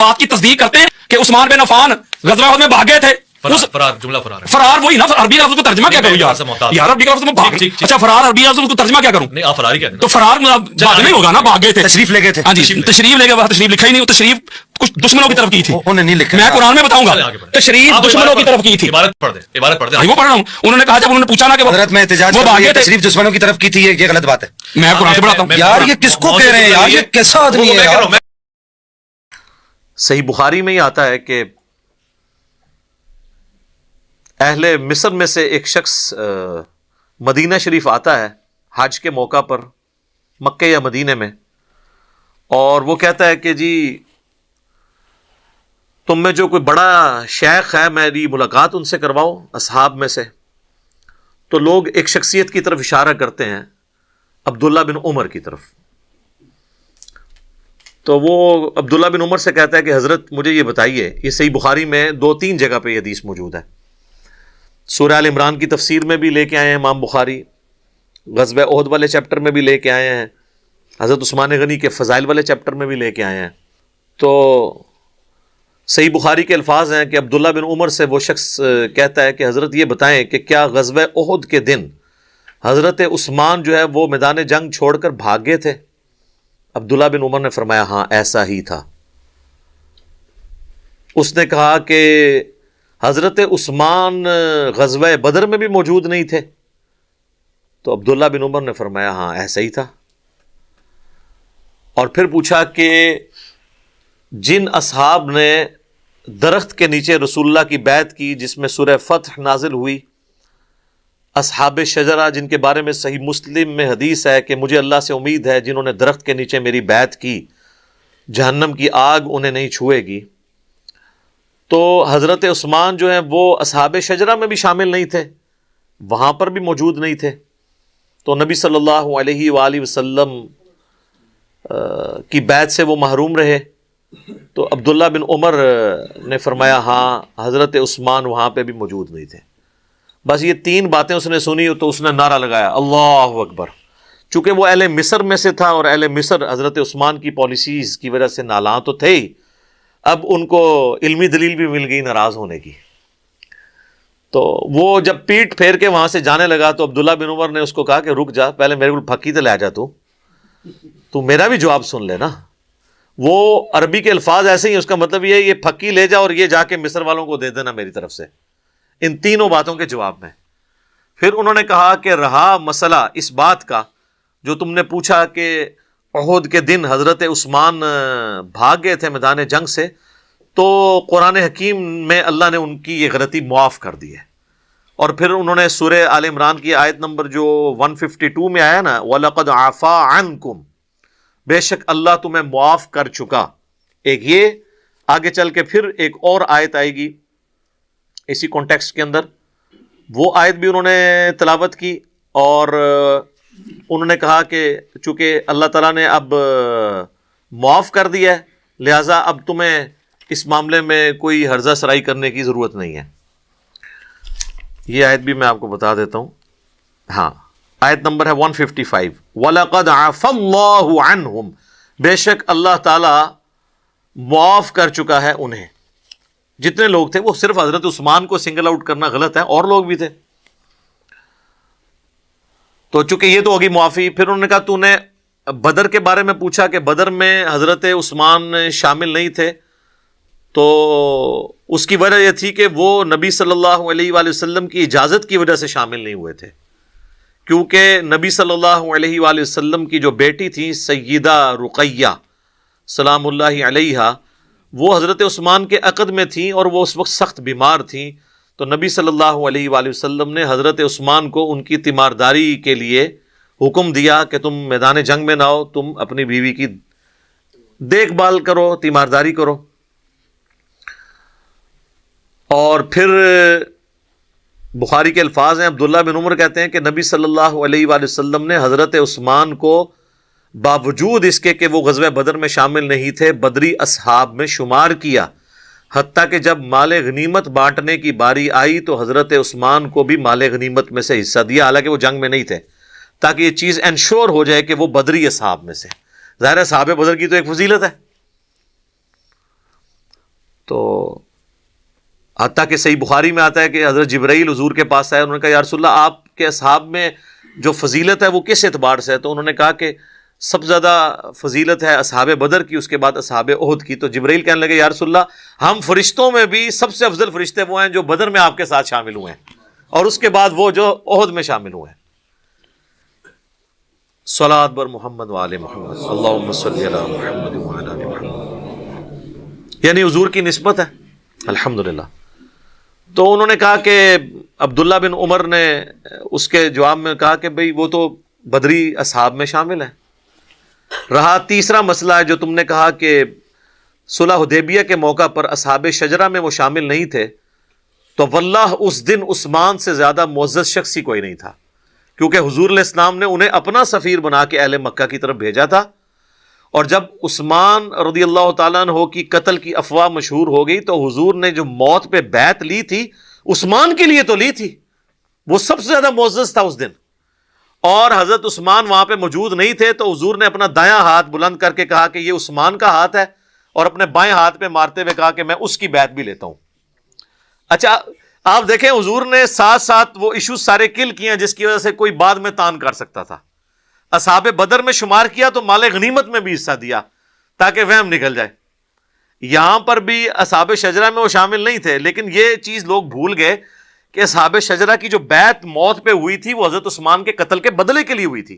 بات کی تصدیق کرتے ہیں کہ عثمان بن عفان غزوہ احد میں بھاگے تھے. فرار وہی نا عربی لفظ کو ترجمہ کیا کروں یار عربی لفظ میں اچھا فرار عربی لفظ کو ترجمہ کیا کروں؟ نہیں آپ فرار ہی کہتے تو فرار نہیں ہوگا نا, بھاگ گئے تھے, تشریف لے گئے تھے. ہاں جی تشریف لے گئے, تشریف لکھا ہی نہیں, وہ تشریف کچھ دشمنوں کی طرف کی تھی, انہوں نے نہیں لکھا. میں قرآن میں بتاؤں گا تشریف دشمنوں کی طرف کی تھی. عبارت پڑھ دیں, عبارت پڑھ دیں. وہ پڑھ رہا ہوں. انہوں نے کہا جب انہوں نے پوچھا نا کہ حضرت میں احتجاج وہ بھاگے تھے, تشریف دشمنوں کی طرف کی تھی, یہ غلط بات ہے. میں قرآن سے پڑھاتا ہوں. یار یہ کس کو کہہ رہے ہیں یار, یہ کیسا آدمی ہے یار. صحیح بخاری میں ہی آتا ہے کہ اہل مصر میں سے ایک شخص مدینہ شریف آتا ہے حج کے موقع پر, مکہ یا مدینے میں, اور وہ کہتا ہے کہ جی تم میں جو کوئی بڑا شیخ ہے میری ملاقات ان سے کرواؤ اصحاب میں سے. تو لوگ ایک شخصیت کی طرف اشارہ کرتے ہیں, عبداللہ بن عمر کی طرف. تو وہ عبداللہ بن عمر سے کہتا ہے کہ حضرت مجھے یہ بتائیے, یہ صحیح بخاری میں 2-3 جگہ پہ یہ حدیث موجود ہے. سورہ آل عمران کی تفسیر میں بھی لے کے آئے ہیں امام بخاری, غزوہ احد والے چیپٹر میں بھی لے کے آئے ہیں, حضرت عثمان غنی کے فضائل والے چیپٹر میں بھی لے کے آئے ہیں. تو صحیح بخاری کے الفاظ ہیں کہ عبداللہ بن عمر سے وہ شخص کہتا ہے کہ حضرت یہ بتائیں کہ کیا غزوہ احد کے دن حضرت عثمان جو ہے وہ میدان جنگ چھوڑ کر بھاگے تھے؟ عبداللہ بن عمر نے فرمایا ہاں ایسا ہی تھا. اس نے کہا کہ حضرت عثمان غزوہ بدر میں بھی موجود نہیں تھے؟ تو عبداللہ بن عمر نے فرمایا ہاں ایسا ہی تھا. اور پھر پوچھا کہ جن اصحاب نے درخت کے نیچے رسول اللہ کی بیعت کی جس میں سورہ فتح نازل ہوئی, اصحاب شجرہ جن کے بارے میں صحیح مسلم میں حدیث ہے کہ مجھے اللہ سے امید ہے جنہوں نے درخت کے نیچے میری بیعت کی جہنم کی آگ انہیں نہیں چھوئے گی. تو حضرت عثمان جو ہیں وہ اصحاب شجرہ میں بھی شامل نہیں تھے, وہاں پر بھی موجود نہیں تھے. تو نبی صلی اللہ علیہ وآلہ وسلم کی بیعت سے وہ محروم رہے. تو عبداللہ بن عمر نے فرمایا ہاں حضرت عثمان وہاں پہ بھی موجود نہیں تھے. بس یہ 3 باتیں اس نے سنی تو اس نے نعرہ لگایا اللہ اکبر. چونکہ وہ اہل مصر میں سے تھا اور اہل مصر حضرت عثمان کی پالیسیز کی وجہ سے نالاں تو تھے ہی, اب ان کو علمی دلیل بھی مل گئی ناراض ہونے کی. تو وہ جب پیٹ پھیر کے وہاں سے جانے لگا تو عبداللہ بن عمر نے اس کو کہا کہ رک جا, پہلے میرے کو پھکی تو لے جا, تو میرا بھی جواب سن لینا. وہ عربی کے الفاظ ایسے ہی, اس کا مطلب یہ پھکی لے جا اور یہ جا کے مصر والوں کو دے دینا میری طرف سے, ان 3 باتوں کے جواب میں. پھر انہوں نے کہا کہ رہا مسئلہ اس بات کا جو تم نے پوچھا کہ احد کے دن حضرت عثمان بھاگ گئے تھے میدان جنگ سے, تو قرآن حکیم میں اللہ نے ان کی یہ غلطی معاف کر دی ہے. اور پھر انہوں نے سورہ آل عمران کی آیت نمبر جو 152 میں آیا نا, وَلَقَدْ عَفَا عَنْكُمْ, بے شک اللہ تمہیں معاف کر چکا. ایک یہ آگے چل کے پھر ایک اور آیت آئے گی اسی کانٹیکسٹ کے اندر, وہ آیت بھی انہوں نے تلاوت کی اور انہوں نے کہا کہ چونکہ اللہ تعالیٰ نے اب معاف کر دیا ہے لہٰذا اب تمہیں اس معاملے میں کوئی ہرزہ سرائی کرنے کی ضرورت نہیں ہے. یہ آیت بھی میں آپ کو بتا دیتا ہوں. ہاں آیت نمبر ہے 155, وَلَقَدْ عَفَا اللَّهُ عَنْهُمْ, بے شک اللہ تعالیٰ معاف کر چکا ہے انہیں. جتنے لوگ تھے, وہ صرف حضرت عثمان کو سنگل آؤٹ کرنا غلط ہے, اور لوگ بھی تھے. تو چونکہ یہ تو ہوگی معافی. پھر انہوں نے کہا تو نے بدر کے بارے میں پوچھا کہ بدر میں حضرت عثمان شامل نہیں تھے, تو اس کی وجہ یہ تھی کہ وہ نبی صلی اللہ علیہ وآلہ وسلم کی اجازت کی وجہ سے شامل نہیں ہوئے تھے, کیونکہ نبی صلی اللہ علیہ وآلہ وسلم کی جو بیٹی تھی سیدہ رقیہ سلام اللہ علیہا, وہ حضرت عثمان کے عقد میں تھیں اور وہ اس وقت سخت بیمار تھیں. تو نبی صلی اللہ علیہ وآلہ وسلم نے حضرت عثمان کو ان کی تیمارداری کے لیے حکم دیا کہ تم میدان جنگ میں نہ ہو, تم اپنی بیوی کی دیکھ بھال کرو, تیمارداری کرو. اور پھر بخاری کے الفاظ ہیں, عبداللہ بن عمر کہتے ہیں کہ نبی صلی اللہ علیہ وآلہ وسلم نے حضرت عثمان کو باوجود اس کے کہ وہ غزوہ بدر میں شامل نہیں تھے بدری اصحاب میں شمار کیا, حتیٰ کہ جب مال غنیمت بانٹنے کی باری آئی تو حضرت عثمان کو بھی مال غنیمت میں سے حصہ دیا, حالانکہ وہ جنگ میں نہیں تھے, تاکہ یہ چیز انشور ہو جائے کہ وہ بدری اصحاب میں سے. ظاہر ہے صحابہ بدر کی تو ایک فضیلت ہے. تو حتیٰ کہ صحیح بخاری میں آتا ہے کہ حضرت جبرائیل حضور کے پاس آئے, انہوں نے کہا یا رسول اللہ آپ کے اصحاب میں جو فضیلت ہے وہ کس اعتبار سے ہے؟ تو انہوں نے کہا کہ سب سے زیادہ فضیلت ہے اصحاب بدر کی, اس کے بعد اصحاب احد کی. تو جبرائیل کہنے لگے یا رسول اللہ ہم فرشتوں میں بھی سب سے افضل فرشتے وہ ہیں جو بدر میں آپ کے ساتھ شامل ہوئے ہیں, اور اس کے بعد وہ جو احد میں شامل ہوئے ہیں. صلاۃ بر محمد وآل محمد اللہم صلی علی محمد وعلی آل محمد, یعنی حضور کی نسبت ہے الحمدللہ. تو انہوں نے کہا کہ عبداللہ بن عمر نے اس کے جواب میں کہا کہ بھئی وہ تو بدری اصحاب میں شامل ہیں. رہا تیسرا مسئلہ ہے جو تم نے کہا کہ صلح حدیبیہ کے موقع پر اصحاب شجرہ میں وہ شامل نہیں تھے, تو واللہ اس دن عثمان سے زیادہ معزز شخص ہی کوئی نہیں تھا, کیونکہ حضور علیہ السلام نے انہیں اپنا سفیر بنا کے اہل مکہ کی طرف بھیجا تھا. اور جب عثمان رضی اللہ تعالیٰ عنہ کی قتل کی افواہ مشہور ہو گئی تو حضور نے جو موت پہ بیعت لی تھی عثمان کے لیے تو لی تھی, وہ سب سے زیادہ معزز تھا اس دن, اور حضرت عثمان وہاں پہ موجود نہیں تھے, تو حضور نے اپنا دایاں ہاتھ بلند کر کے کہا کہ یہ عثمان کا ہاتھ ہے, اور اپنے بائیں ہاتھ پہ مارتے ہوئے کہا کہ میں اس کی بیعت بھی لیتا ہوں. اچھا آپ دیکھیں حضور نے ساتھ ساتھ وہ ایشوز سارے کل کیے ہیں جس کی وجہ سے کوئی بعد میں تان کر سکتا تھا. اصحاب بدر میں شمار کیا تو مال غنیمت میں بھی حصہ دیا تاکہ وہم نکل جائے. یہاں پر بھی اصحاب شجرہ میں وہ شامل نہیں تھے, لیکن یہ چیز لوگ بھول گئے کہ اصحاب شجرہ کی جو بیعت موت پہ ہوئی تھی وہ حضرت عثمان کے قتل کے بدلے کے لیے ہوئی تھی.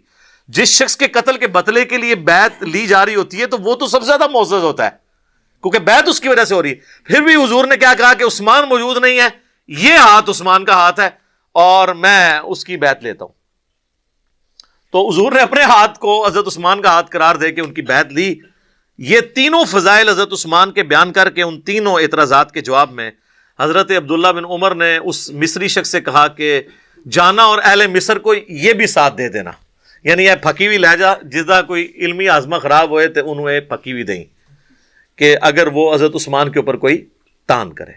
جس شخص کے قتل کے بدلے کے لیے بیعت لی جا رہی ہوتی ہے تو وہ تو سب سے زیادہ معزز ہوتا ہے, کیونکہ بیعت اس کی وجہ سے ہو رہی ہے. پھر بھی حضور نے کیا کہا کہ عثمان موجود نہیں ہے, یہ ہاتھ عثمان کا ہاتھ ہے اور میں اس کی بیعت لیتا ہوں. تو حضور نے اپنے ہاتھ کو حضرت عثمان کا ہاتھ قرار دے کے ان کی بیعت لی. یہ تینوں فضائل حضرت عثمان کے بیان کر کے ان تینوں اعتراضات کے جواب میں حضرت عبداللہ بن عمر نے اس مصری شخص سے کہا کہ جانا اور اہل مصر کو یہ بھی ساتھ دے دینا, یعنی یہ پھکی ہوئی لہجہ جسدا کوئی علمی آزما خراب ہوئے تو انہوں پھکی ہوئی دیں کہ اگر وہ حضرت عثمان کے اوپر کوئی تان کرے.